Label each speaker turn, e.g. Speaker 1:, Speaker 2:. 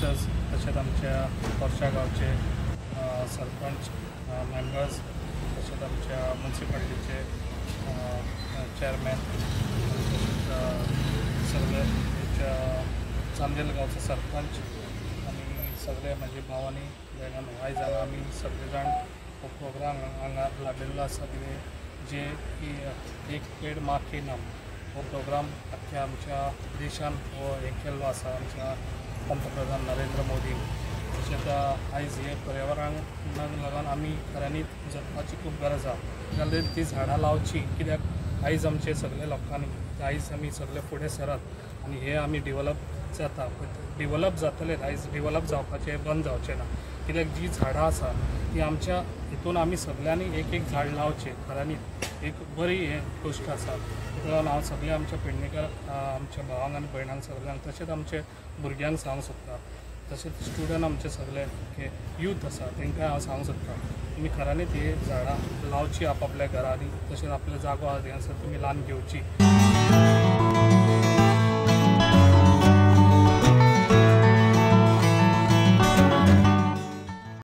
Speaker 1: officers तशेंच आमच्या पोरशा गांवचे सरपंच मेंबर्स तशेंच आमच्या म्युनिसिपालिटीचे चेअरमॅन सगळे चांदेल गांवचो सरपंच आनी सगळे म्हाजे भावांनी भयणां आयज हांगा आमी सगळे जाण हो प्रोग्राम हांगा लागिल्लो आसा कितें जे की एक पेड माँ के नाम हो प्रोग्राम अख्ख्या आमच्या देशान हो हे केल्लो आसा आमच्या पंतप्रधान नरेंद्र मोदी तशेंच आयज हे पर्यावरणाक लागून आमी खऱ्यांनीच जगपाची खूब गरज आसा जाल्यार ती झाडां लावची कित्याक आयज आमचे सगळे लोकांनी आयज आमी सगळे फुडें सरत आनी हे आमी डिवेलप जाता डिवेलप जातले आयज डिवेलप जावपाचें बंद जावचें ना कित्याक जी झाडां आसा ती आमच्या हितून आमी सगळ्यांनी एक एक झाड लावचें खऱ्यांनी एक बरी हे गोश्ट आसा देखून हांव सगळ्या आमच्या पेडणेकर आमच्या भावांक आनी भयणांक सगळ्यांक तशेंच आमच्या भुरग्यांक सांगूंक सोदता तशेंच स्टुडंट आमचे सगळे यूथ आसा तांकां हांव सांगूंक सोदता तुमी खऱ्यांनीच ही झाडां लावची आपआपल्या घरांनी तशेंच आपलो जागो आसा थंयसर तुमी ल्हान घेवची